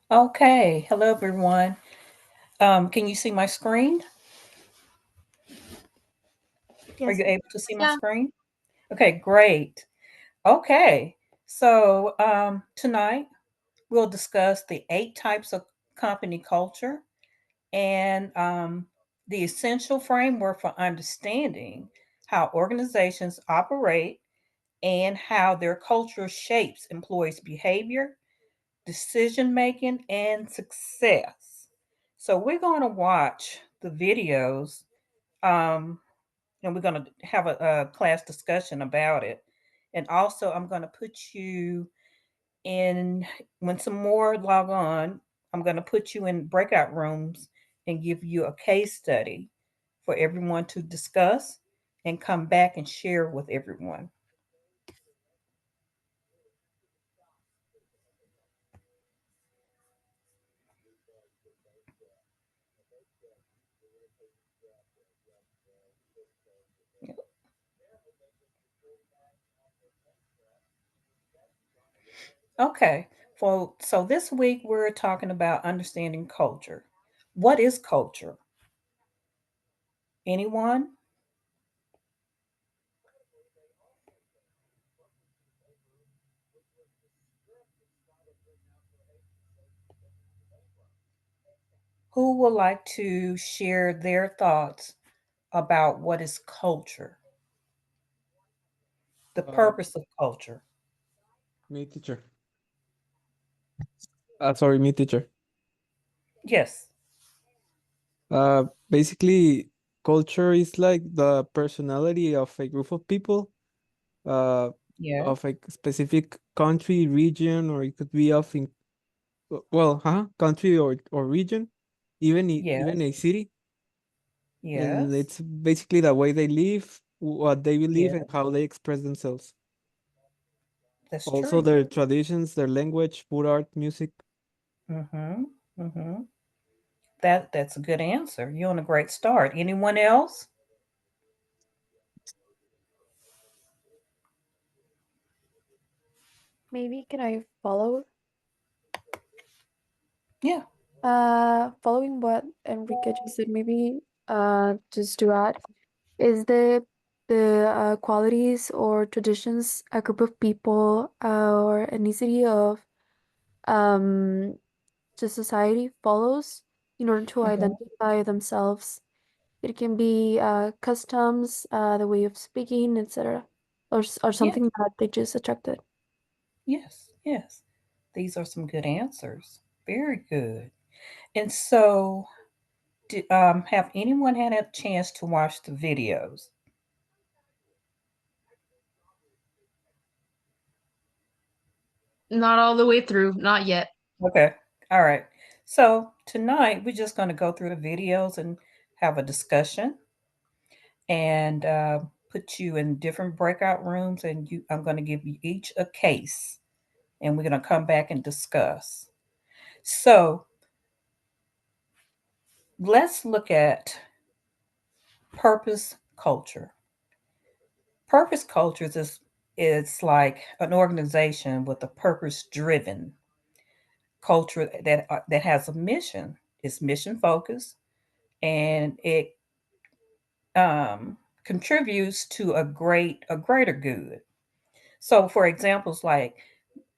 Okay, hello everyone. Can you see my screen? Are Yes. you able to see my Yeah. screen? Okay, great. Okay, so tonight we'll discuss the 8 types of company culture and the essential framework for understanding how organizations operate and how their culture shapes employees' behavior, decision making, and success. So we're going to watch the videos, um, and we're going to have a class discussion about it. And also, I'm going to put you in, when some more log on, I'm going to put you in breakout rooms and give you a case study for everyone to discuss and come back and share with everyone. Okay. So this week we're talking about understanding culture. What is culture? Anyone? Who would like to share their thoughts about what is culture, the Uh, purpose of culture? me teacher. Sorry, me teacher. Yes. Basically, culture is like the personality of a group of people, uh, Yeah. of a specific country, region, or it could be of in, well, country or region, Yeah. even a city, and Yes. it's basically the way they live, what they believe, Yeah. and how they express themselves. That's Also, true. their traditions, their language, food, art, music. Mm-hmm. Mm-hmm. That's a good answer. You're on a great start. Anyone else? Maybe can I follow? Yeah. Following what Enrique just said, maybe just to add, is the qualities or traditions a group of people or ethnicity of um the society follows in order to Mm-hmm. identify themselves. It can be customs, the way of speaking, etc., or Yes. something that they just attracted. Yes. Yes. These are some good answers. Very good. And so, have anyone had a chance to watch the videos? Not all the way through, not yet. Okay. All right. So tonight we're just going to go through the videos and have a discussion and put you in different breakout rooms, and I'm going to give you each a case, and we're going to come back and discuss. So let's look at purpose culture. Purpose cultures is it's like an organization with a purpose-driven culture that has a mission. It's mission focused, and it um, contributes to a greater good. So, for examples like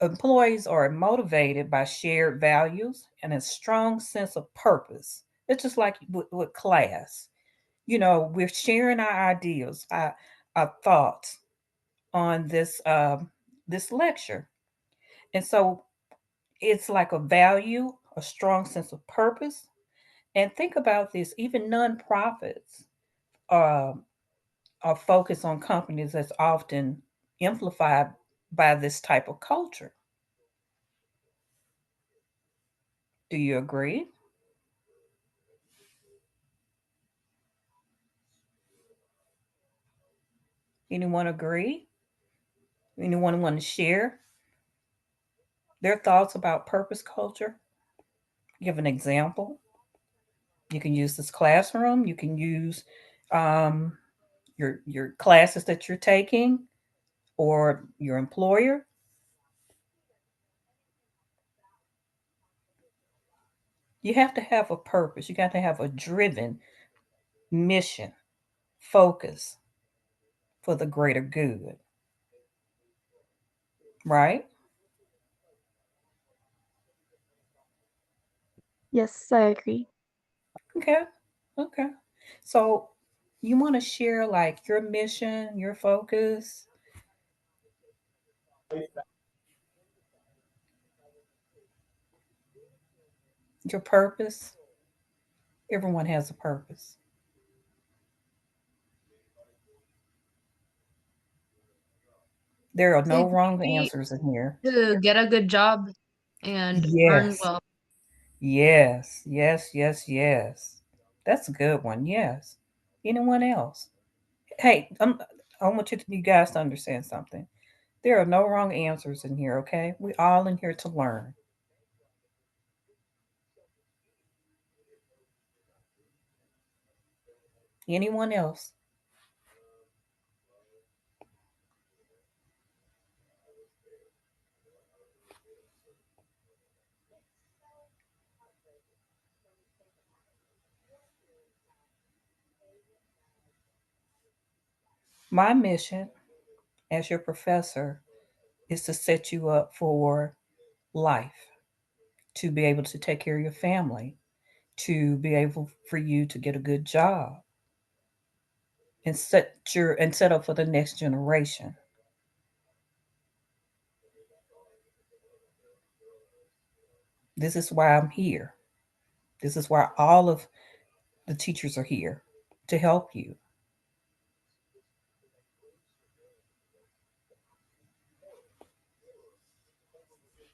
employees are motivated by shared values and a strong sense of purpose. It's just like with class. We're sharing our ideas, our thoughts on this lecture, and so it's like a value, a strong sense of purpose. And think about this: even nonprofits um, are focused on companies that's often amplified by this type of culture. Do you agree? Anyone agree? Anyone want to share their thoughts about purpose culture? Give an example. You can use this classroom. You can use um, your classes that you're taking or your employer. You have to have a purpose. You got to have a driven mission, focus for the greater good, right? Yes, I agree. Okay. Okay. So you want to share like your mission, your focus, your purpose. Everyone has a purpose. There are no It could wrong be answers in here. to get a good job and earn Yes. well. Yes. Yes. Yes. Yes. That's a good one. Yes. Anyone else? Hey, I want you guys to understand something. There are no wrong answers in here, okay? We all in here to learn. Anyone else? My mission as your professor is to set you up for life, to be able to take care of your family, to be able for you to get a good job and set up for the next generation. This is why I'm here. This is why all of the teachers are here to help you.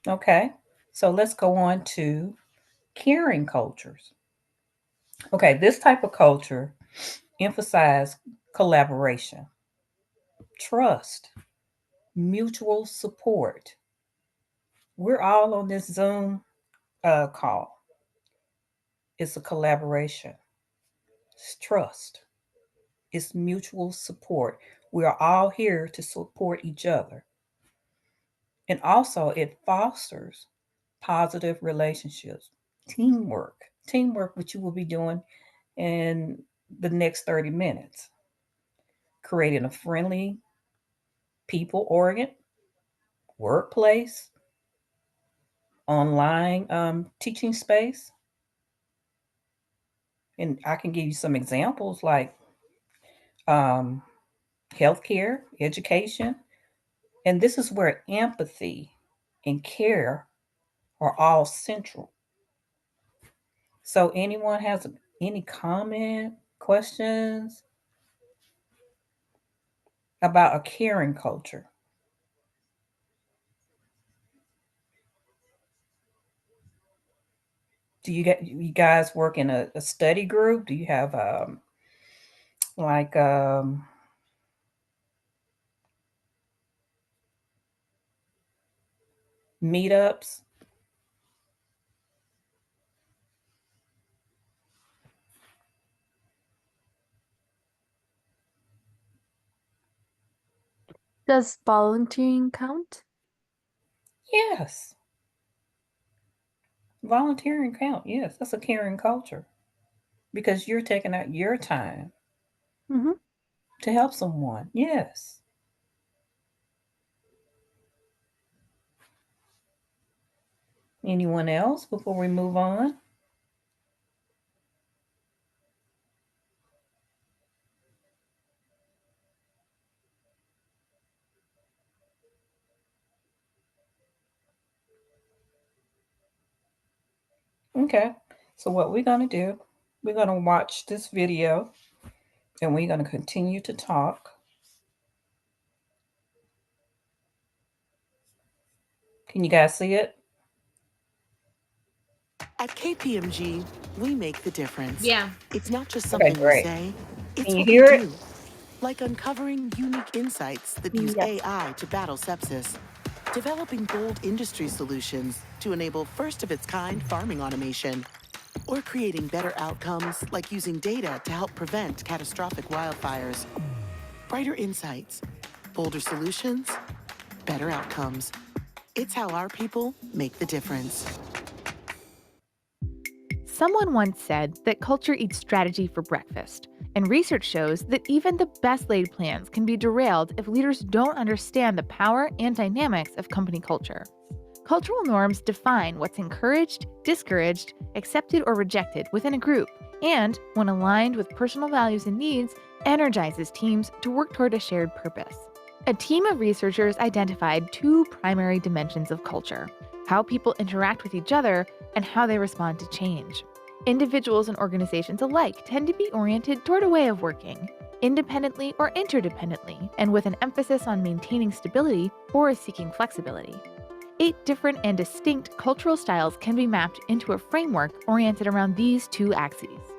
Okay, so let's go on to caring cultures. Okay, this type of culture emphasize collaboration, trust, mutual support. We're all on this Zoom call. It's a collaboration, it's trust, it's mutual support. We are all here to support each other. And also, it fosters positive relationships, teamwork, teamwork, which you will be doing in the next 30 minutes, creating a friendly, people oriented workplace, online teaching space. And I can give you some examples like um, healthcare, education. And this is where empathy and care are all central. So, anyone has any comment, questions about a caring culture? Do you guys work in a study group? Do you have like meetups? Does volunteering count? Yes, volunteering count. Yes, that's a caring culture because you're taking out your time Mm-hmm. to help someone. Yes. Anyone else before we move on? Okay. So what we're going to do, we're going to watch this video and we're going to continue to talk. Can you guys see it? At KPMG, we make the difference. Yeah. It's not just Okay, something we great. say, Can it's you what we hear it? do. Like uncovering unique insights that use Yes. AI to battle sepsis, developing bold industry solutions to enable first-of-its-kind farming automation, or creating better outcomes like using data to help prevent catastrophic wildfires. Brighter insights, bolder solutions, better outcomes. It's how our people make the difference. Someone once said that culture eats strategy for breakfast, and research shows that even the best laid plans can be derailed if leaders don't understand the power and dynamics of company culture. Cultural norms define what's encouraged, discouraged, accepted, or rejected within a group, and, when aligned with personal values and needs, energizes teams to work toward a shared purpose. A team of researchers identified two primary dimensions of culture: how people interact with each other and how they respond to change. Individuals and organizations alike tend to be oriented toward a way of working, independently or interdependently, and with an emphasis on maintaining stability or seeking flexibility. 8 different and distinct cultural styles can be mapped into a framework oriented around these two axes.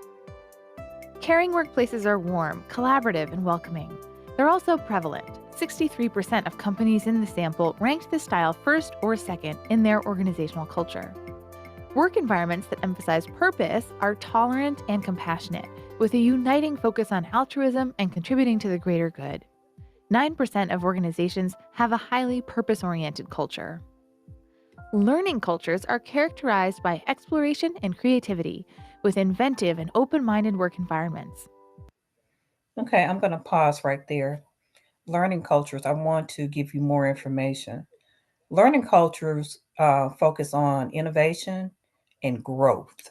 Caring workplaces are warm, collaborative, and welcoming. They're also prevalent. 63% of companies in the sample ranked this style first or second in their organizational culture. Work environments that emphasize purpose are tolerant and compassionate, with a uniting focus on altruism and contributing to the greater good. 9% of organizations have a highly purpose-oriented culture. Learning cultures are characterized by exploration and creativity, with inventive and open-minded work environments. Okay, I'm going to pause right there. Learning cultures, I want to give you more information. Learning cultures focus on innovation and growth.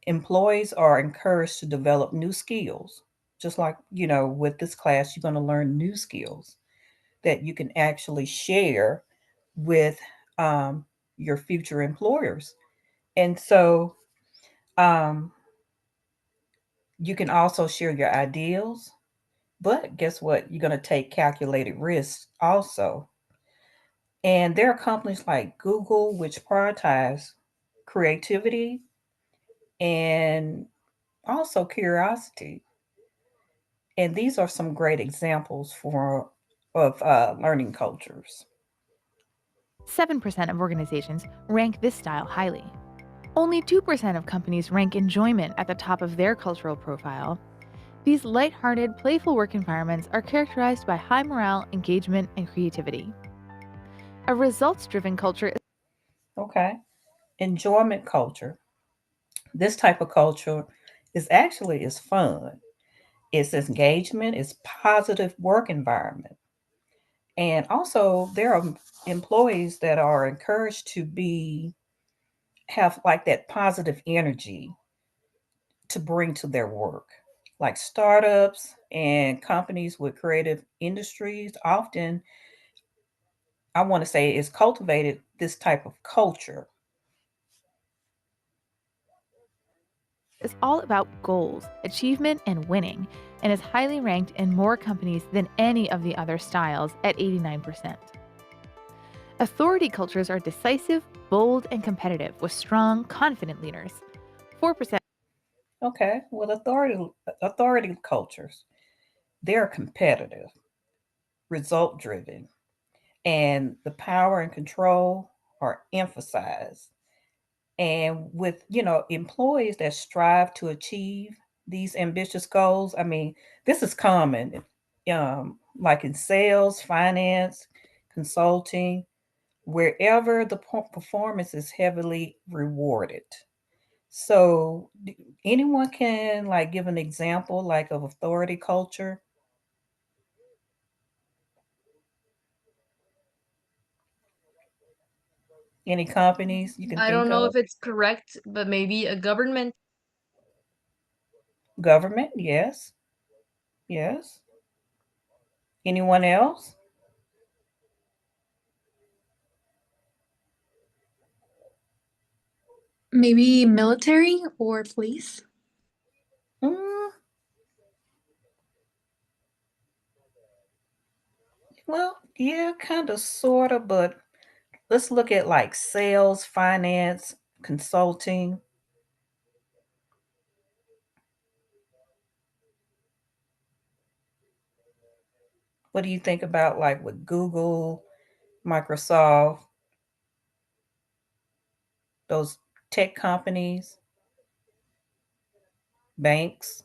Employees are encouraged to develop new skills. Just like, with this class, you're going to learn new skills that you can actually share with um, your future employers. And so um, you can also share your ideals, but guess what? You're going to take calculated risks also. And there are companies like Google, which prioritize creativity and also curiosity. And these are some great examples of learning cultures. 7% of organizations rank this style highly. Only 2% of companies rank enjoyment at the top of their cultural profile. These lighthearted, playful work environments are characterized by high morale, engagement, and creativity. A results-driven culture is Okay. Enjoyment culture. This type of culture is fun. It's engagement, it's positive work environment. And also there are employees that are encouraged to be have like that positive energy to bring to their work. Like startups and companies with creative industries often, I want to say, is cultivated this type of culture. all about goals, achievement, and winning, and is highly ranked in more companies than any of the other styles at 89%. Authority cultures are decisive, bold, and competitive with strong, confident leaders. 4% Okay, well, authority cultures, they're competitive, result driven, and the power and control are emphasized. And with employees that strive to achieve these ambitious goals, I mean, this is common, like in sales, finance, consulting, wherever the performance is heavily rewarded. So anyone can like give an example like of authority culture. Any companies you can I think don't know of? if it's correct, but maybe a government. Government, yes, yes. Anyone else? Maybe military or police? Mm, well, yeah, kind of, sort of, but let's look at like sales, finance, consulting. What do you think about like with Google, Microsoft, those tech companies, banks,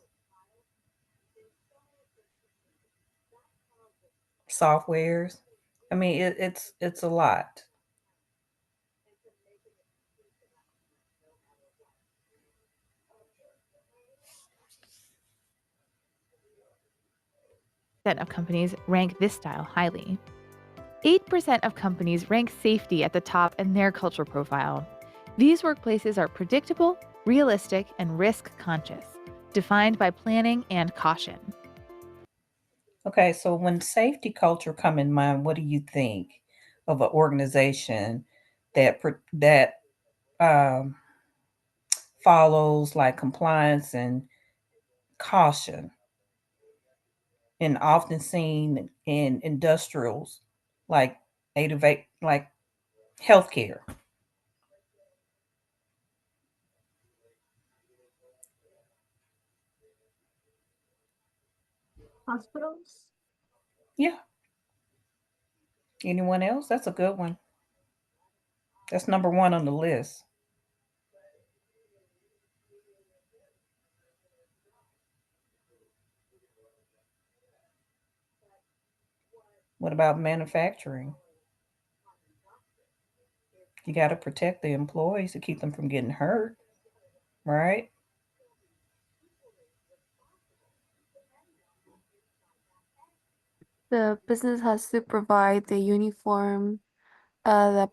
softwares? I mean, it's a lot. of companies rank this style highly. 8% of companies rank safety at the top in their culture profile. These workplaces are predictable, realistic, and risk conscious, defined by planning and caution. Okay, so when safety culture come in mind, what do you think of an organization that um, follows like compliance and caution, and often seen in industrials like like healthcare? Hospitals? Yeah. Anyone else? That's a good one. That's number one on the list. What about manufacturing? You got to protect the employees to keep them from getting hurt, right? The business has to provide the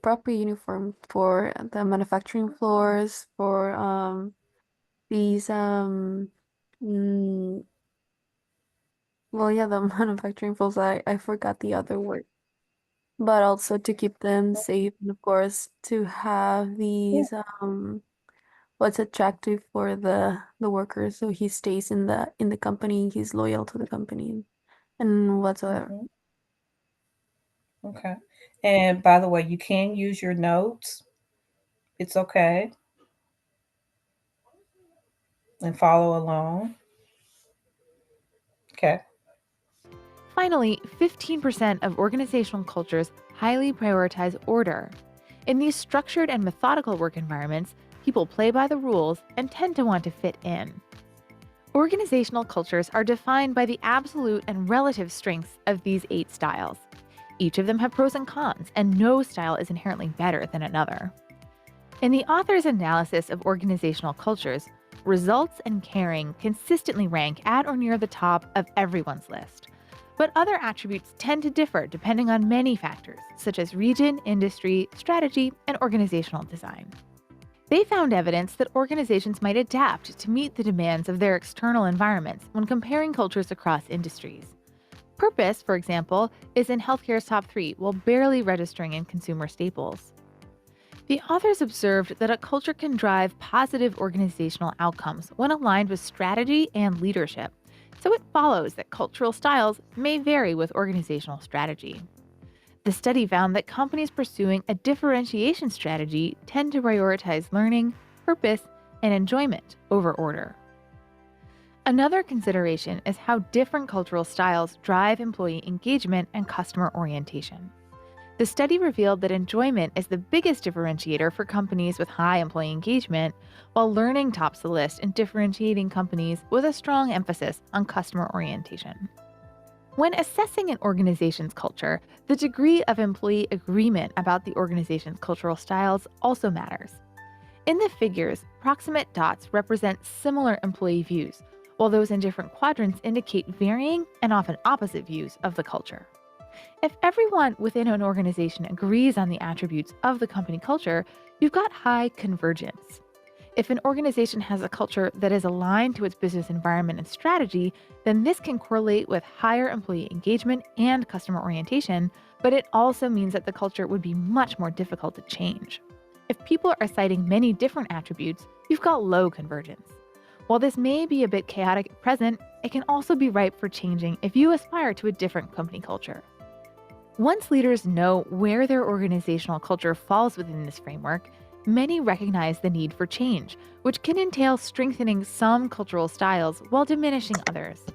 proper uniform for the manufacturing floors, for these mm, well, yeah, the manufacturing flows. I forgot the other word, but also to keep them safe, and of course to have Yeah. these what's attractive for the workers, so he stays in the company, he's loyal to the company and whatsoever. Mhm. Okay. And by the way, you can use your notes. It's okay. And follow along. Okay. Finally, 15% of organizational cultures highly prioritize order. In these structured and methodical work environments, people play by the rules and tend to want to fit in. Organizational cultures are defined by the absolute and relative strengths of these 8 styles. Each of them have pros and cons, and no style is inherently better than another. In the author's analysis of organizational cultures, results and caring consistently rank at or near the top of everyone's list. But other attributes tend to differ depending on many factors, such as region, industry, strategy, and organizational design. They found evidence that organizations might adapt to meet the demands of their external environments when comparing cultures across industries. Purpose, for example, is in healthcare's top 3 while barely registering in consumer staples. The authors observed that a culture can drive positive organizational outcomes when aligned with strategy and leadership, so it follows that cultural styles may vary with organizational strategy. The study found that companies pursuing a differentiation strategy tend to prioritize learning, purpose, and enjoyment over order. Another consideration is how different cultural styles drive employee engagement and customer orientation. The study revealed that enjoyment is the biggest differentiator for companies with high employee engagement, while learning tops the list in differentiating companies with a strong emphasis on customer orientation. When assessing an organization's culture, the degree of employee agreement about the organization's cultural styles also matters. In the figures, proximate dots represent similar employee views, while those in different quadrants indicate varying and often opposite views of the culture. If everyone within an organization agrees on the attributes of the company culture, you've got high convergence. If an organization has a culture that is aligned to its business environment and strategy, then this can correlate with higher employee engagement and customer orientation, but it also means that the culture would be much more difficult to change. If people are citing many different attributes, you've got low convergence. While this may be a bit chaotic at present, it can also be ripe for changing if you aspire to a different company culture. Once leaders know where their organizational culture falls within this framework, many recognize the need for change, which can entail strengthening some cultural styles while diminishing others.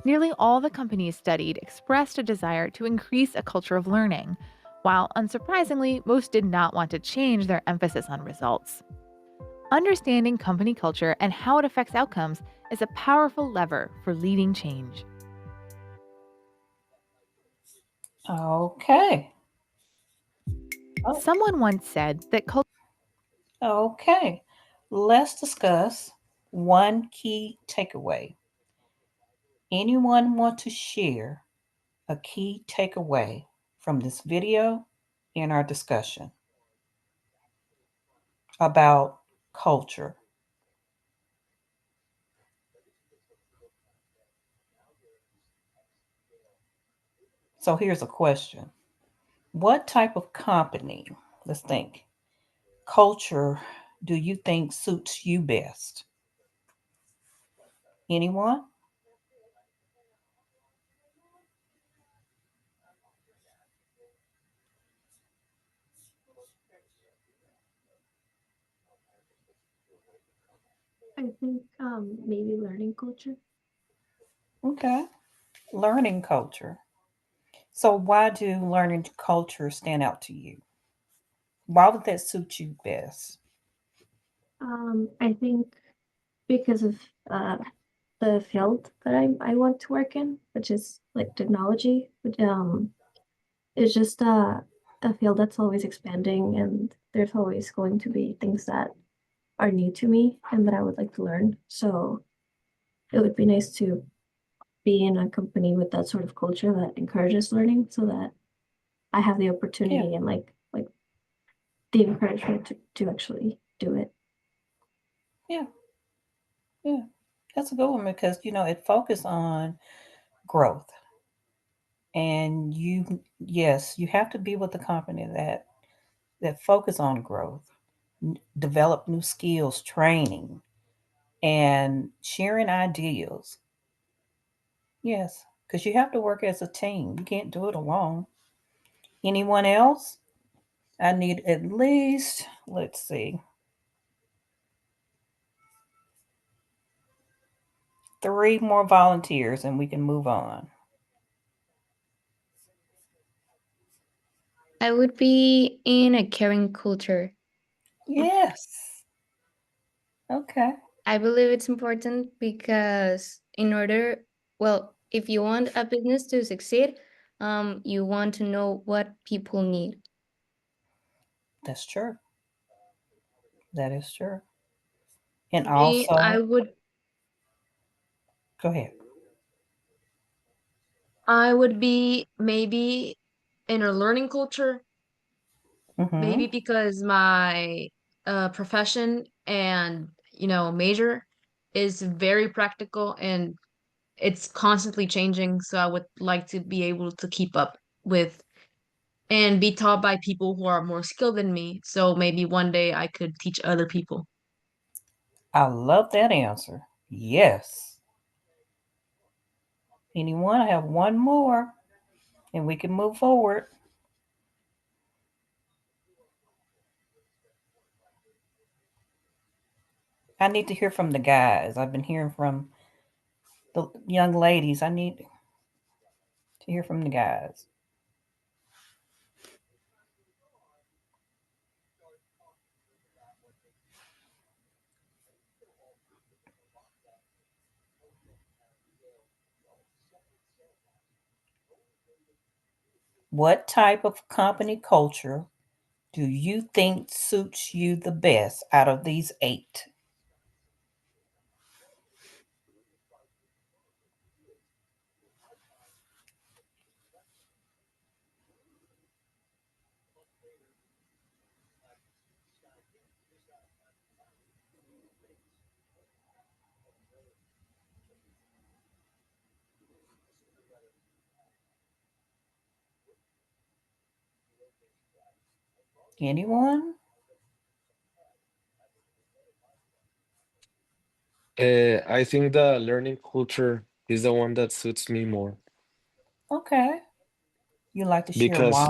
Nearly all the companies studied expressed a desire to increase a culture of learning, while unsurprisingly, most did not want to change their emphasis on results. Understanding company culture and how it affects outcomes is a powerful lever for leading change. Okay. Oh, Someone once said that culture okay. Let's discuss one key takeaway. Anyone want to share a key takeaway from this video in our discussion about culture? So here's a question. What type of company, let's think, culture do you think suits you best? Anyone? I think maybe learning culture. Okay. Learning culture. So why do learning culture stand out to you? Why would that suit you best? I think because of uh the field that I want to work in, which is like technology, which is just a field that's always expanding, and there's always going to be things that are new to me and that I would like to learn. So it would be nice to be in a company with that sort of culture that encourages learning, so that I have the Yeah, opportunity and like the encouragement to actually do it. yeah. Yeah, that's a good one because it focused on growth, and yes, you have to be with a company that focus on growth, develop new skills, training, and sharing ideas. Yes, because you have to work as a team. You can't do it alone. Anyone else? I need at least, let's see, three more volunteers and we can move on. I would be in a caring culture. Yes. Okay. I believe it's important because well, if you want a business to succeed, you want to know what people need. That's true. That is true. And Me, I also, would go ahead. I would be maybe in a learning culture, Mm-hmm. maybe because my profession and major is very practical and it's constantly changing. So I would like to be able to keep up with and be taught by people who are more skilled than me. So maybe one day I could teach other people. I love that answer. Yes. Anyone? I have one more and we can move forward. I need to hear from the guys. I've been hearing from the young ladies. I need to hear from the guys. What type of company culture do you think suits you the best out of these eight? Anyone? I think the learning culture is the one that suits me more Okay. You like to share why? because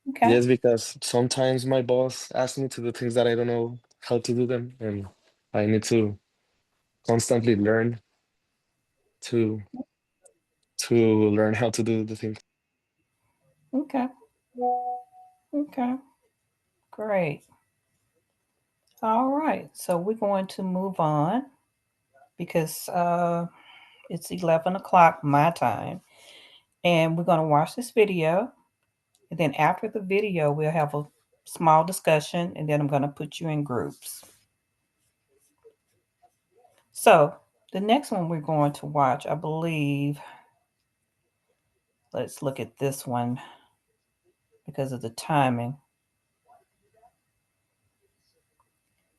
Okay. yes, because sometimes my boss asks me to do things that I don't know how to do them, and I need to constantly learn to learn how to do the thing. Okay. Okay. Great. All right. So we're going to move on because it's 11 o'clock my time. And we're going to watch this video. And then after the video, we'll have a small discussion. And then I'm going to put you in groups. So the next one we're going to watch, I believe, let's look at this one because of the timing.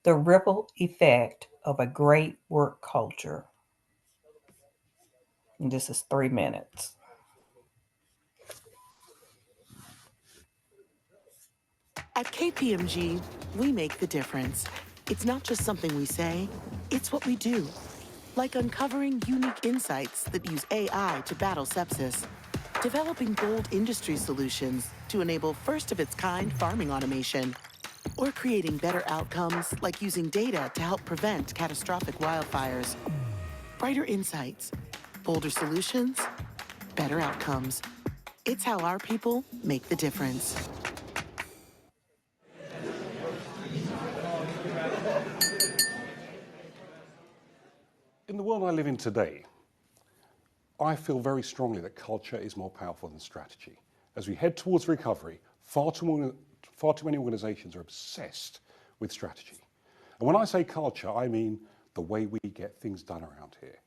The ripple effect of a great work culture. And this is 3 minutes. At KPMG, we make the difference. It's not just something we say, it's what we do. Like uncovering unique insights that use AI to battle sepsis, developing bold industry solutions to enable first-of-its-kind farming automation, or creating better outcomes like using data to help prevent catastrophic wildfires. Brighter insights, bolder solutions, better outcomes. It's how our people make the difference. In the world I live in today, I feel very strongly that culture is more powerful than strategy. As we head towards recovery, far too many organizations are obsessed with strategy. And when I say culture, I mean the way we get things done around here.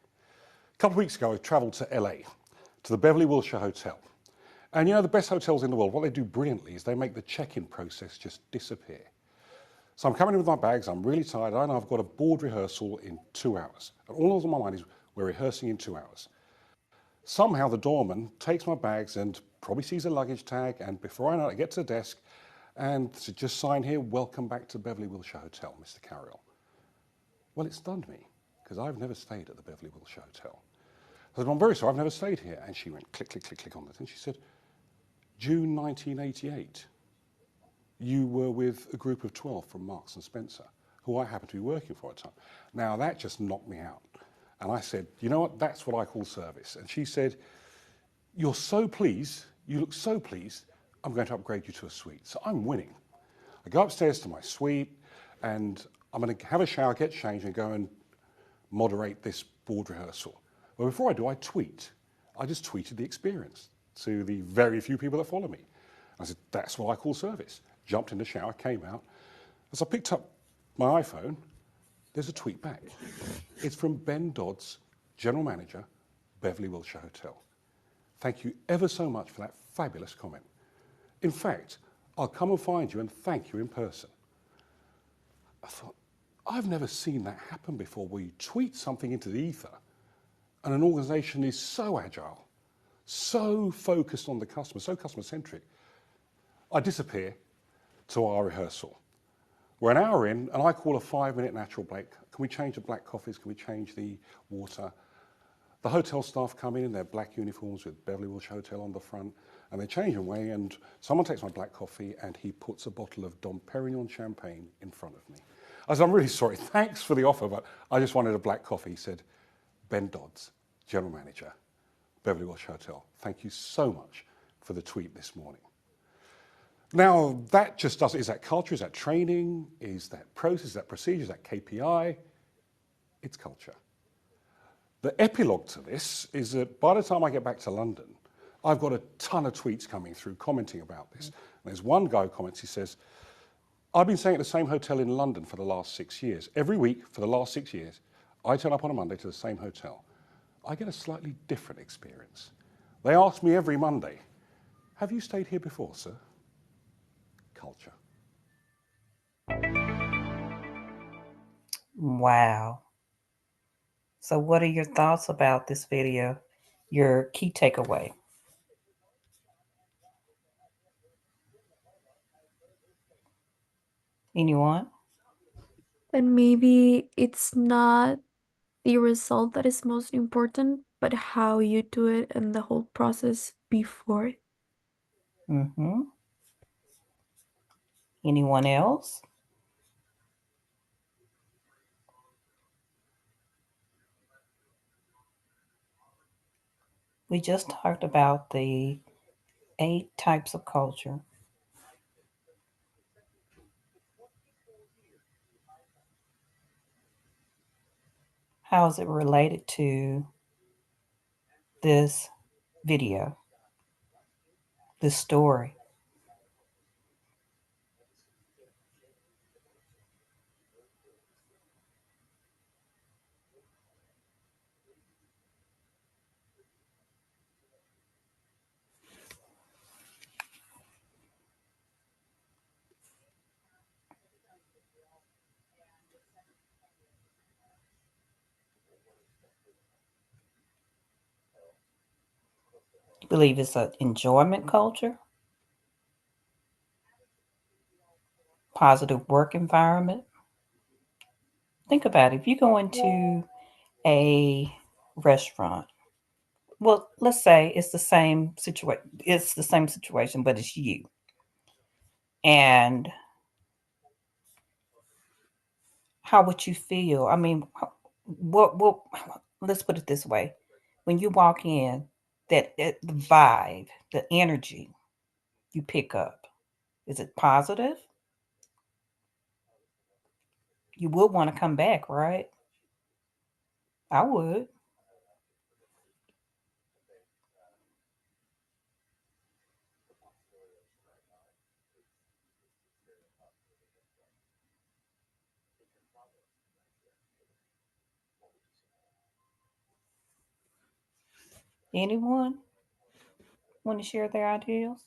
A couple of weeks ago, I traveled to LA, to the Beverly Wilshire Hotel. And you know, the best hotels in the world, what they do brilliantly is they make the check-in process just disappear. So I'm coming in with my bags, I'm really tired, I know I've got a board rehearsal in 2 hours. And all that's on my mind is we're rehearsing in 2 hours. Somehow the doorman takes my bags and probably sees a luggage tag, and before I know it, I get to the desk and to just sign here, welcome back to Beverly Wilshire Hotel, Mr. Carroll. Well, it stunned me, because I've never stayed at the Beverly Wilshire Hotel. I said, I'm very sorry, I've never stayed here. And she went click, click, click, click on the thing. She said, June 1988, you were with a group of 12 from Marks and Spencer, who I happened to be working for at the time. Now, that just knocked me out. And I said, you know what, that's what I call service. And she said, you're so pleased, you look so pleased, I'm going to upgrade you to a suite. So I'm winning. I go upstairs to my suite, and I'm going to have a shower, get changed, and go and moderate this board rehearsal. But before I do, I tweet. I just tweeted the experience to the very few people that follow me. I said, that's what I call service. Jumped in the shower, came out. As I picked up my iPhone, there's a tweet back. It's from Ben Dodds, General Manager, Beverly Wilshire Hotel. Thank you ever so much for that fabulous comment. In fact, I'll come and find you and thank you in person. I thought, I've never seen that happen before, where you tweet something into the ether and an organization is so agile, so focused on the customer, so customer-centric. I disappear to our rehearsal. We're an hour in, and I call a 5-minute natural break. Can we change the black coffees? Can we change the water? The hotel staff come in their black uniforms with Beverly Wilshire Hotel on the front, and they change away, and someone takes my black coffee, and he puts a bottle of Dom Perignon champagne in front of me. I said, I'm really sorry, thanks for the offer, but I just wanted a black coffee. He said, Ben Dodds, General Manager, Beverly Wilshire Hotel, thank you so much for the tweet this morning. Now, that just doesn't, is that culture, is that training, is that process, is that procedure, is that KPI? It's culture. The epilogue to this is that by the time I get back to London, I've got a ton of tweets coming through commenting about this. And there's one guy who comments, he says, I've been staying at the same hotel in London for the last 6 years. Every week for the last 6 years, I turn up on a Monday to the same hotel. I get a slightly different experience. They ask me every Monday, have you stayed here before, sir? Culture. Wow. So, what are your thoughts about this video? Your key takeaway? Anyone? And maybe it's not the result that is most important, but how you do it and the whole process before. Mm-hmm. Anyone else? We just talked about the 8 types of culture. How is it related to this video, this story? You believe it's an enjoyment culture, positive work environment? Think about it. If you go into a restaurant, well, let's say it's the same situation. It's the same situation, but it's you. And how would you feel? I mean, what let's put it this way. When you walk in, the vibe, the energy you pick up, is it positive? You would want to come back, right? I would. Anyone want to share their ideas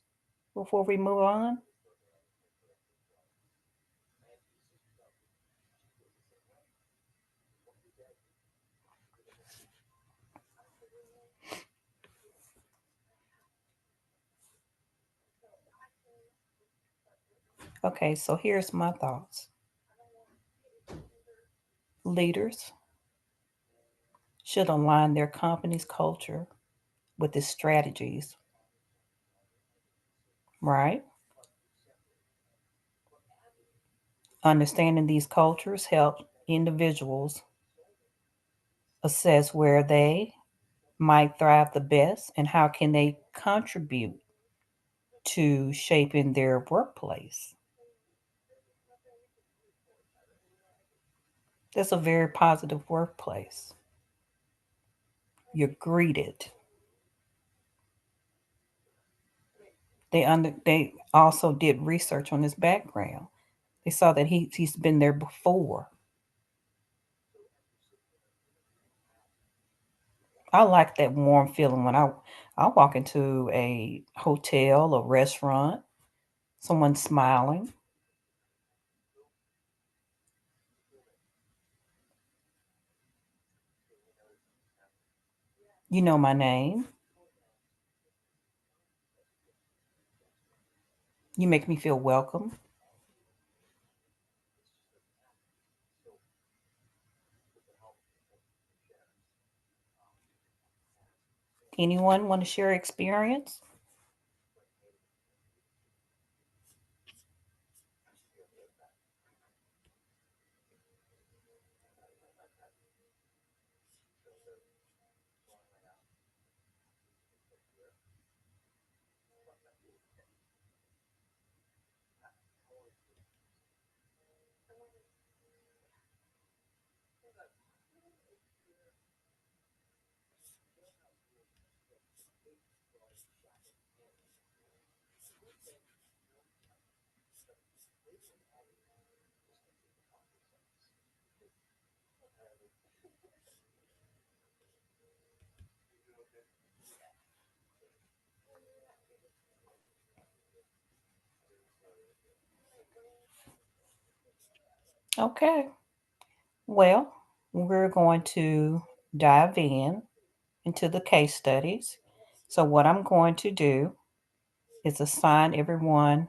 before we move on? Okay, so here's my thoughts. Leaders should align their company's culture with its strategies, right? Understanding these cultures help individuals assess where they might thrive the best and how can they contribute to shaping their workplace. That's a very positive workplace. You're greeted. They also did research on his background. They saw that he's been there before. I like that warm feeling when I walk into a hotel, a restaurant, someone smiling. You know my name. You make me feel welcome. Anyone want to share experience? Okay. Well, we're going to dive into the case studies. So what I'm going to do is assign everyone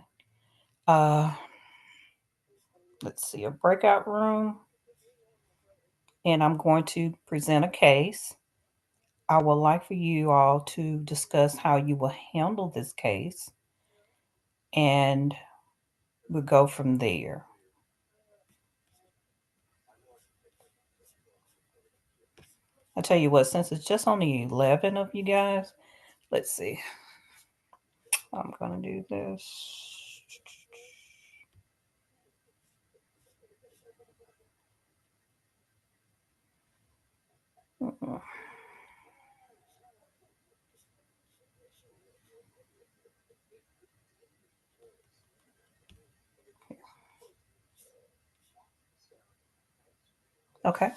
uh let's see, a breakout room, and I'm going to present a case. I would like for you all to discuss how you will handle this case, and we'll go from there. I tell you what, since it's just only 11 of you guys, let's see. I'm going to do this. Mm-mm. Okay.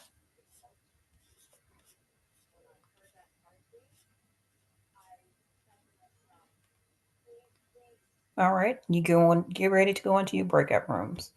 All right. You go on, get ready to go into your breakout rooms.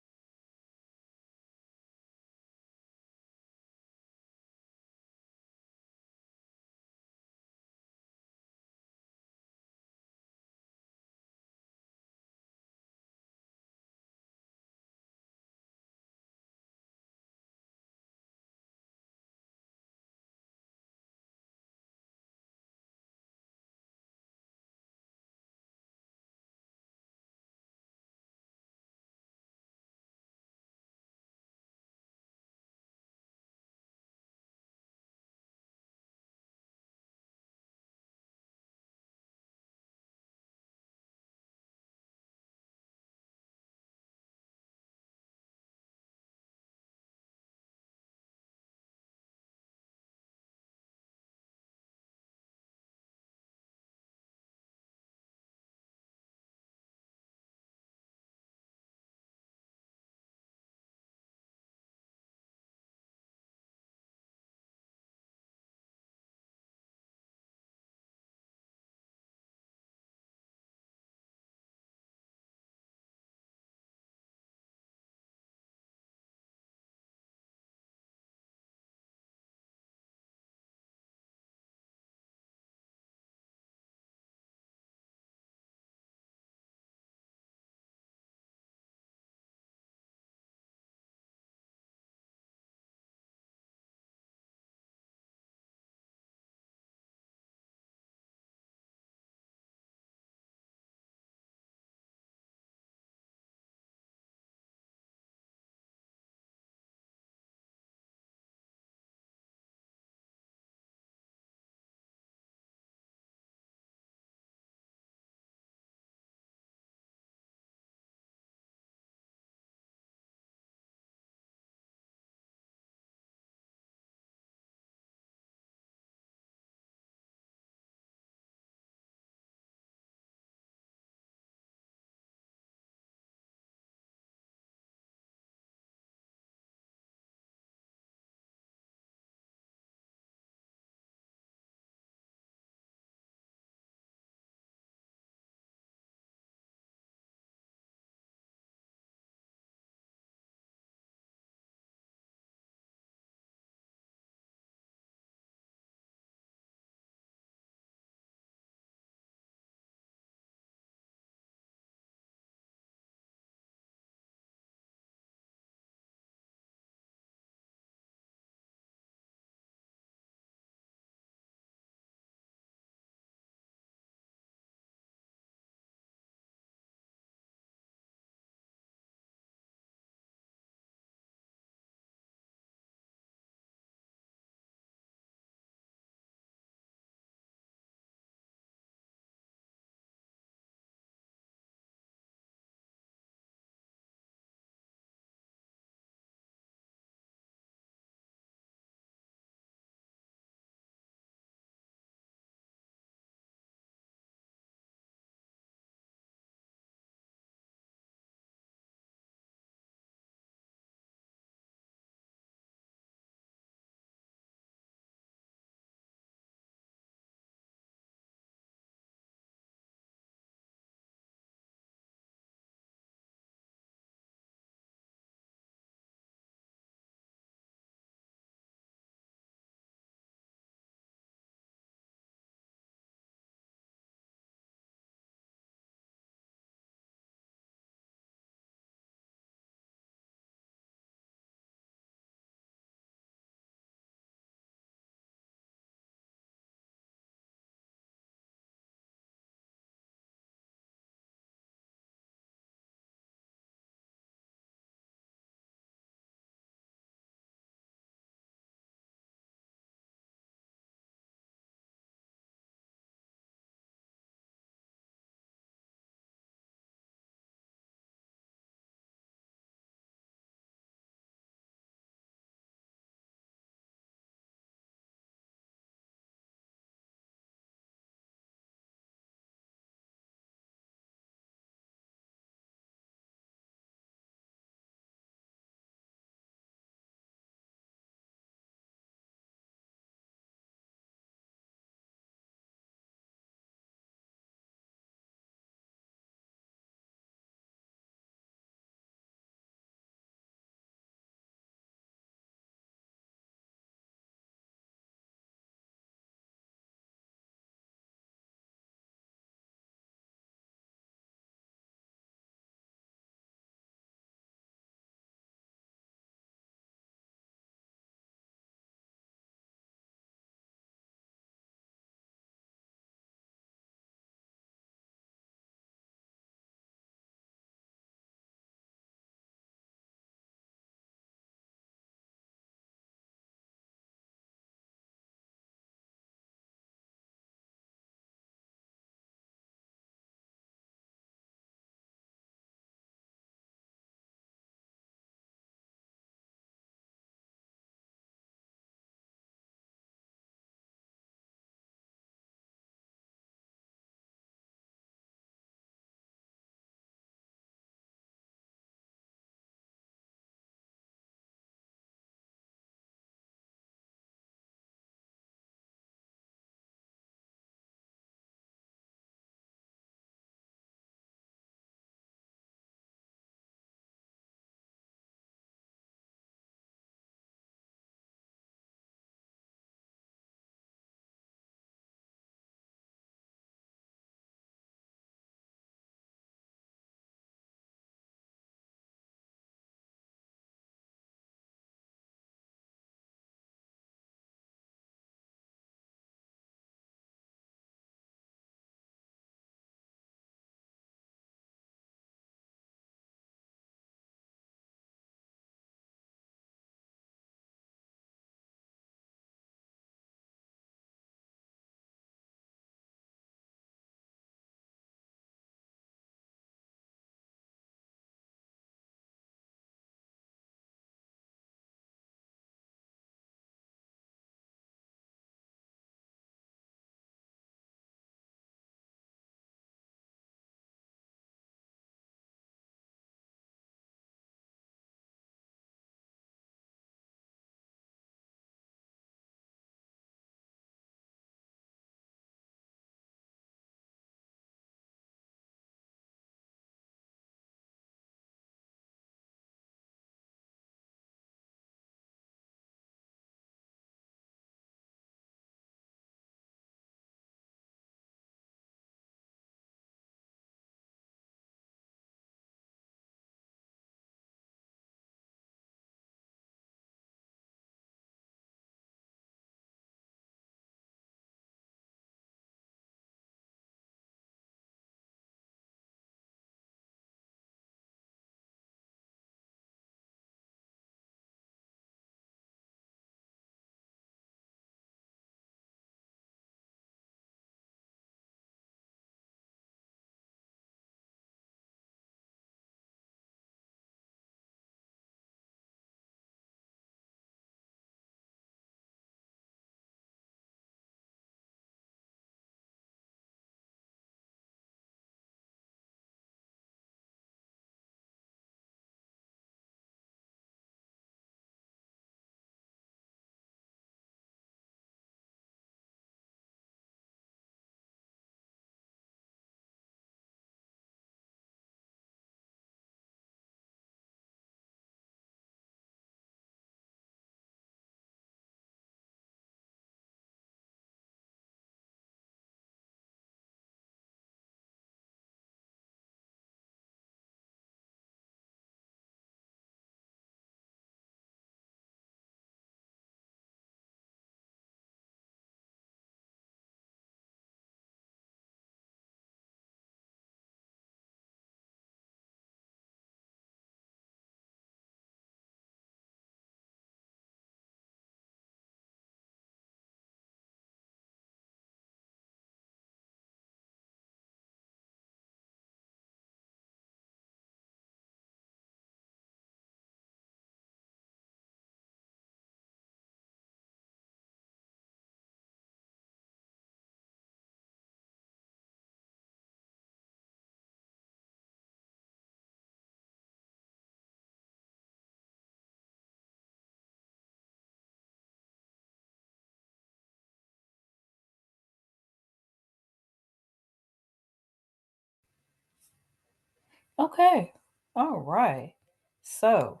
Okay. All right. So,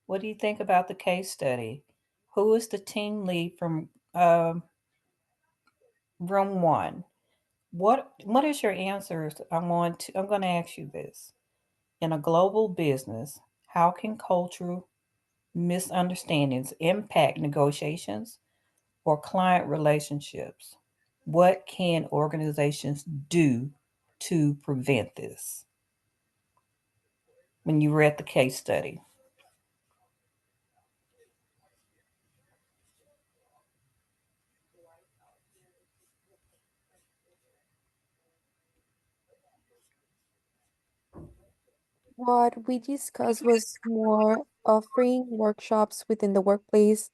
what do you think about the case study? Who is the team lead from room one? What is your answers? I'm going to ask you this. In a global business, how can cultural misunderstandings impact negotiations or client relationships? What can organizations do to prevent this? When you read the case study. What we discussed was more offering workshops within the workplace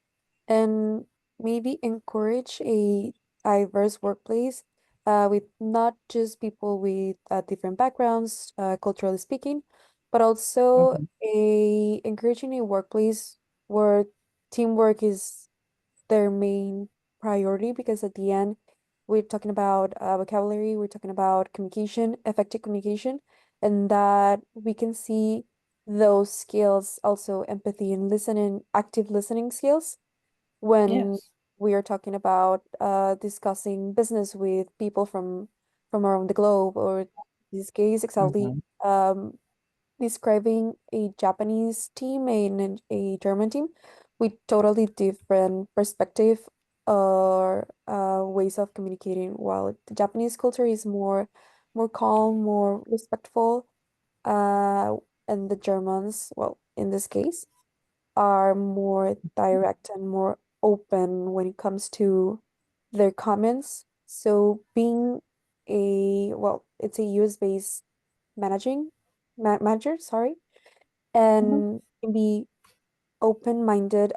and maybe encourage a diverse workplace with not just people with different backgrounds, culturally speaking, but also Mhm. a encouraging a workplace where teamwork is their main priority because at the end we're talking about vocabulary, we're talking about communication, effective communication, and that we can see those skills also empathy and listening, active listening skills when Yes. we are talking about discussing business with people from around the globe, or in this case exactly Hmm. describing a Japanese team and a German team with totally different perspective or ways of communicating. While the Japanese culture is more calm, more respectful, uh, and the Germans, well, in this case, are more direct and more open when it comes to their comments. So being it's a US based managing manager, sorry, Hmm. and can be open-minded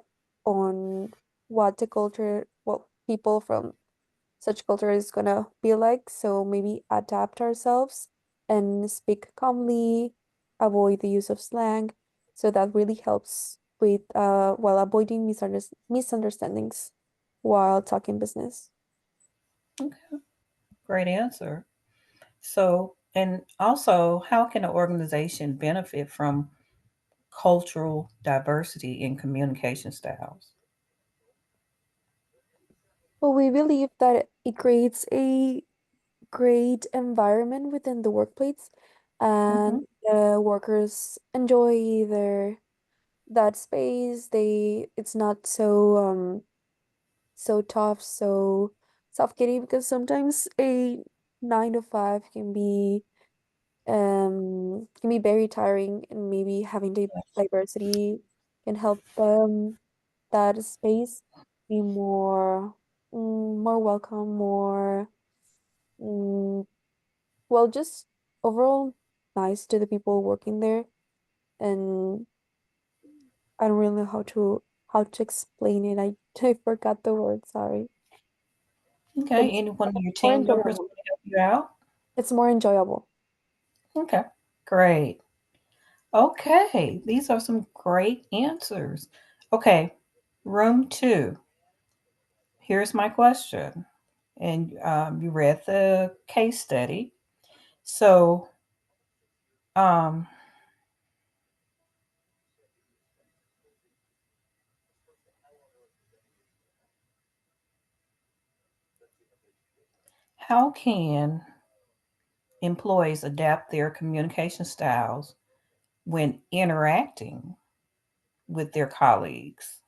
on what the culture, well, people from such culture is gonna be like. So maybe adapt ourselves and speak calmly, avoid the use of slang. So that really helps with while avoiding misunderstandings while talking business. Okay. Great answer. So, and also, how can an organization benefit from cultural diversity in communication styles? Well, we believe that it creates a great environment within the workplace Hmm. and the workers enjoy their that space. It's not so tough, so suffocating because sometimes a 9 to 5 can be very tiring, and maybe having the diversity can help that space be more welcome, more mm, well, just overall nice to the people working there. And I don't really know how to explain it. I forgot the word, sorry. But Okay. Anyone of your more team members enjoyable. want to help you out? It's more enjoyable. Okay. Great. Okay. These are some great answers. Okay. Room two. Here's my question. And you read the case study. So, um, how can employees adapt their communication styles when interacting with their colleagues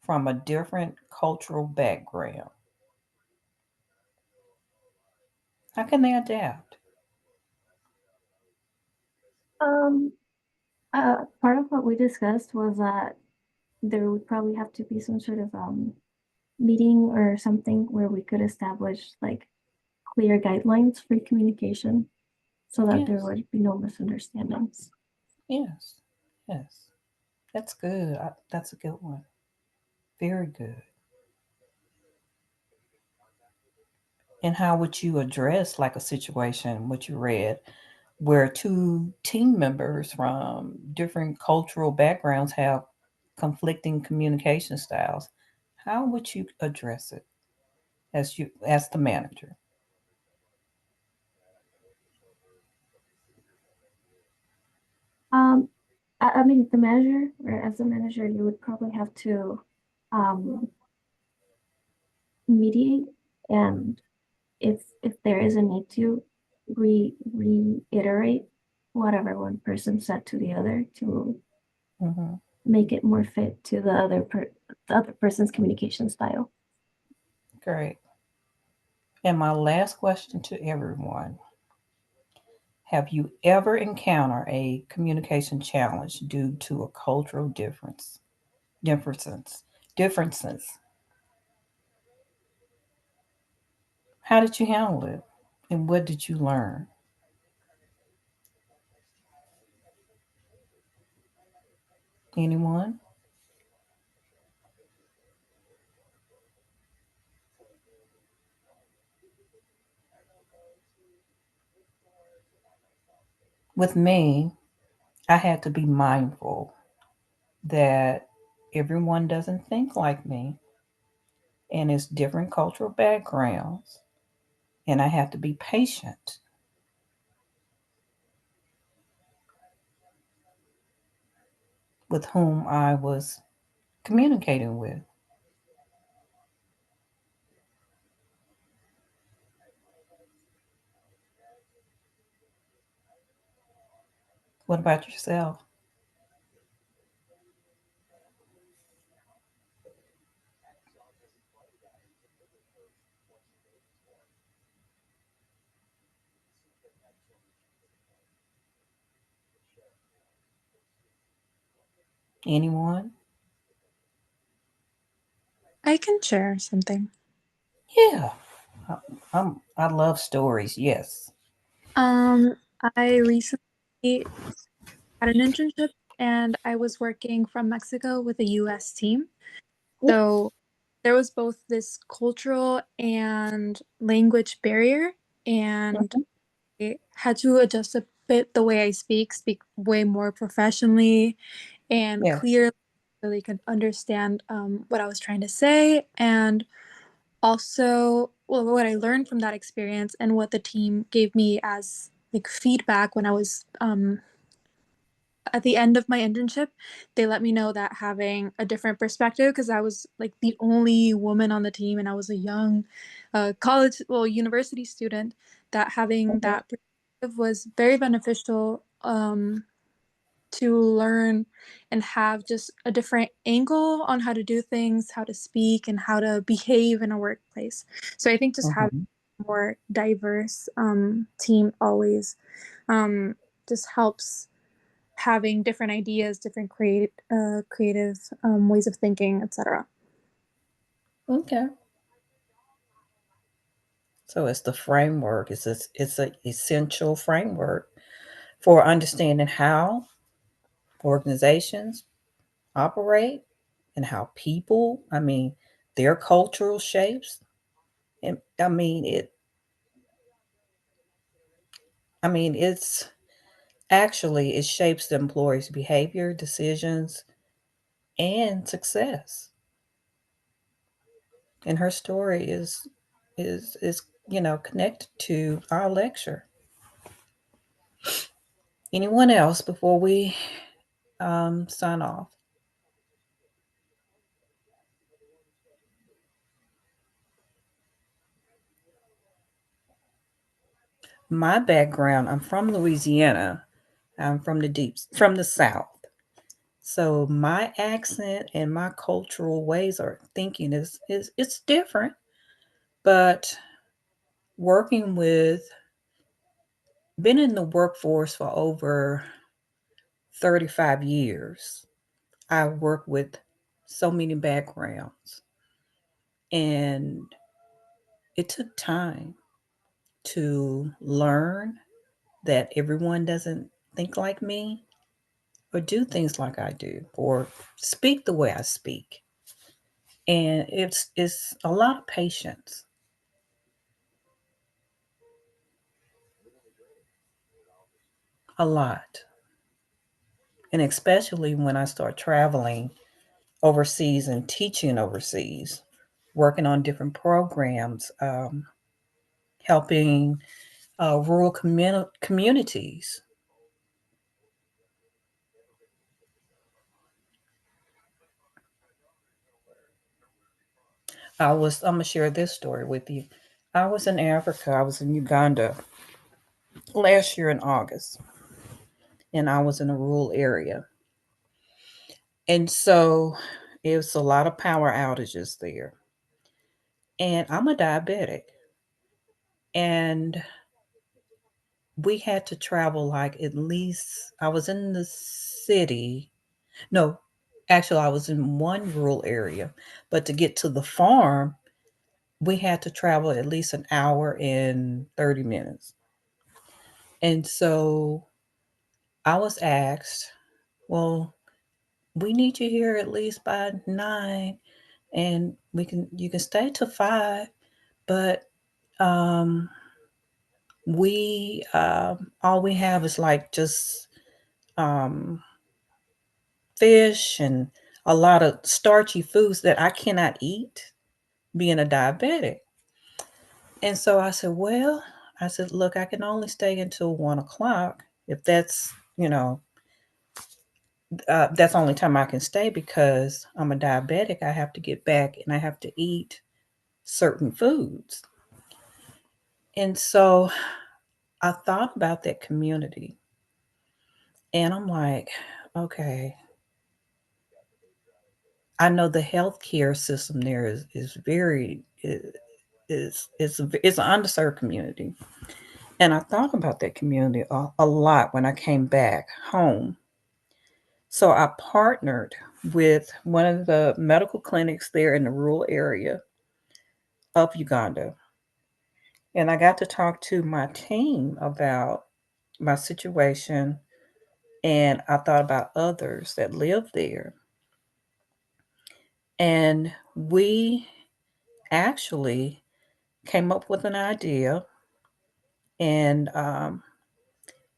from a different cultural background? How can they adapt? Um, Part of what we discussed was that there would probably have to be some sort of meeting or something where we could establish like clear guidelines for communication so that there Yes, would be no misunderstandings. yes, yes. That's good. That's a good one. Very good. And how would you address like a situation, what you read, where two team members from different cultural backgrounds have conflicting communication styles? How would you address it as the manager? I mean, the manager, or as a manager, you would probably have to um, mediate, and if there is a need to reiterate whatever one person said to the other to Hmm. make it more fit to the other person's communication style. Great. And my last question to everyone: have you ever encountered a communication challenge due to a cultural differences? Differences. How did you handle it? And what did you learn? Anyone? With me, I had to be mindful that everyone doesn't think like me and it's different cultural backgrounds, and I have to be patient with whom I was communicating with. What about yourself? Anyone? I can share something. Yeah. I love stories. Yes. Um, I recently had an internship and I was working from Mexico with a US team. So there was both this cultural and language barrier, and Mhm. I had to adjust a bit the way I speak way more professionally and Yes. clearly so they could understand what I was trying to say. And also, well, what I learned from that experience and what the team gave me as like feedback when I was at the end of my internship, they let me know that having a different perspective, because I was like the only woman on the team and I was a young university student, that having Okay. that perspective was very beneficial to learn and have just a different angle on how to do things, how to speak, and how to behave in a workplace. So I think just having Hmm. a more diverse team always um, just helps having different ideas, different creative ways of thinking, etc. Okay. So it's the framework. It's an essential framework for understanding how organizations operate and how people, their cultural shapes. And it's actually, it shapes the employee's behavior, decisions, and success. And her story is connected to our lecture. Anyone else before we sign off? My background, I'm from Louisiana. I'm from the South. So my accent and my cultural ways of thinking is it's different, but working with been in the workforce for over 35 years. I work with so many backgrounds, and it took time to learn that everyone doesn't think like me or do things like I do or speak the way I speak. And it's a lot of patience, a lot. And especially when I start traveling overseas and teaching overseas, working on different programs, helping rural communities. I'm gonna share this story with you. I was in Africa. I was in Uganda last year in August, and I was in a rural area. And so it was a lot of power outages there. And I'm a diabetic. And we had to travel like at least, I was in the city. No, actually, I was in one rural area. But to get to the farm, we had to travel at least an hour and 30 minutes. And so I was asked, well, we need you here at least by 9, and you can stay till 5, but um we all we have is like just um fish and a lot of starchy foods that I cannot eat being a diabetic. And so I said, well, I said, look, I can only stay until 1 o'clock. If that's, that's the only time I can stay because I'm a diabetic. I have to get back and I have to eat certain foods. And so I thought about that community and I'm like, okay, I know the healthcare system there is very it's an underserved community. And I thought about that community a lot when I came back home. So I partnered with one of the medical clinics there in the rural area of Uganda. And I got to talk to my team about my situation. And I thought about others that live there. And we actually came up with an idea, and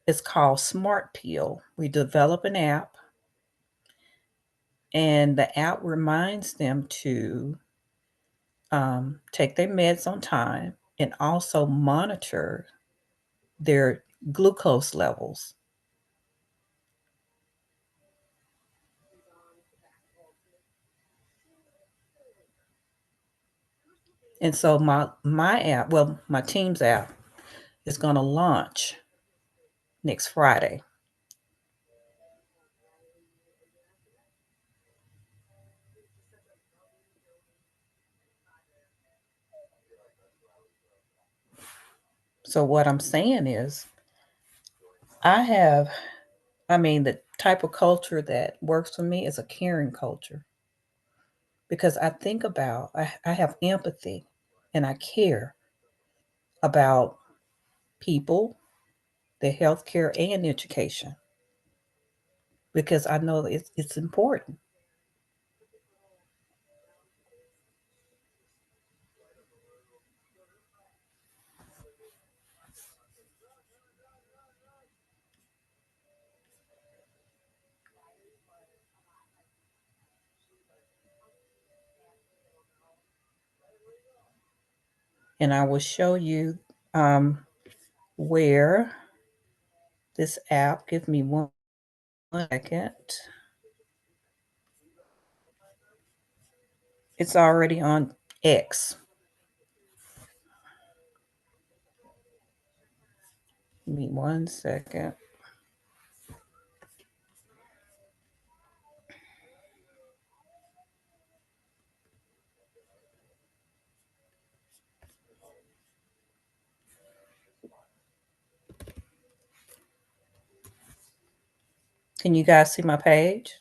it's called Smart Peel. We develop an app, and the app reminds them to take their meds on time and also monitor their glucose levels. And so my app, well, my team's app is going to launch next Friday. So what I'm saying is I have I mean the type of culture that works for me is a caring culture because I think about I have empathy and I care about people, their healthcare and education because I know it's important. And I will show you where this app, give me 1 second. It's already on X. Give me 1 second. Can you guys see my page?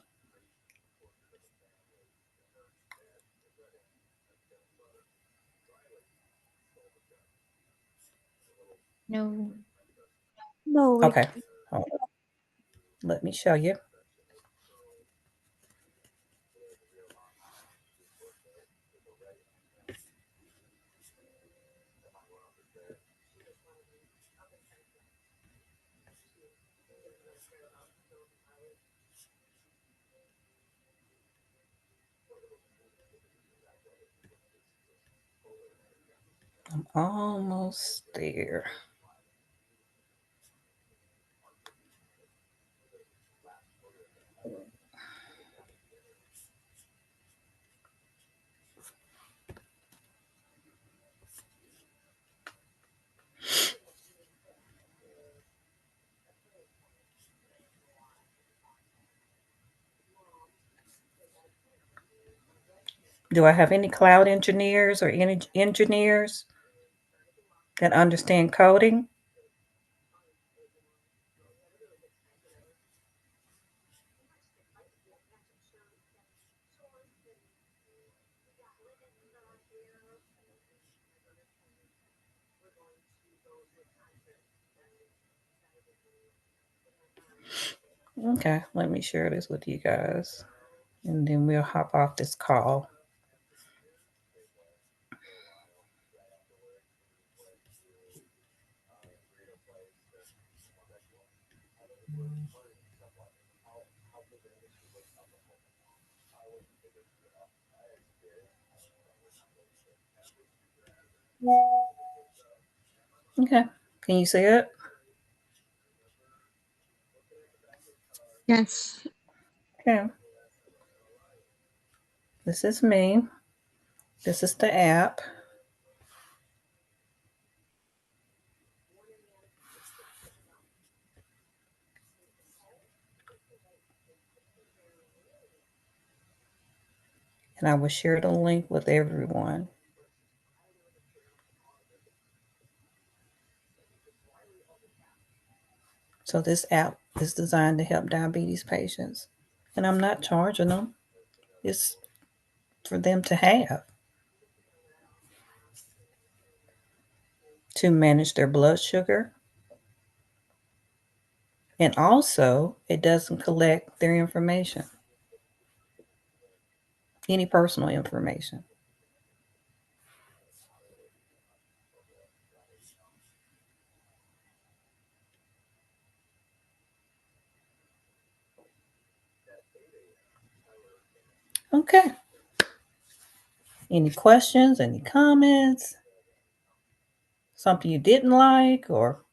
No. No, we Okay. Hold on. Let me show you. I'm almost there. Do I have any cloud engineers or any engineers that understand coding? Okay, let me share this with you guys, and then we'll hop off this call. Okay, can you see it? Yes. Okay, this is me. This is the app. And I will share the link with everyone. So this app is designed to help diabetes patients. And I'm not charging them. It's for them to have, to manage their blood sugar. And also, it doesn't collect their information, any personal information. Okay. Any questions, any comments? Something you didn't like, or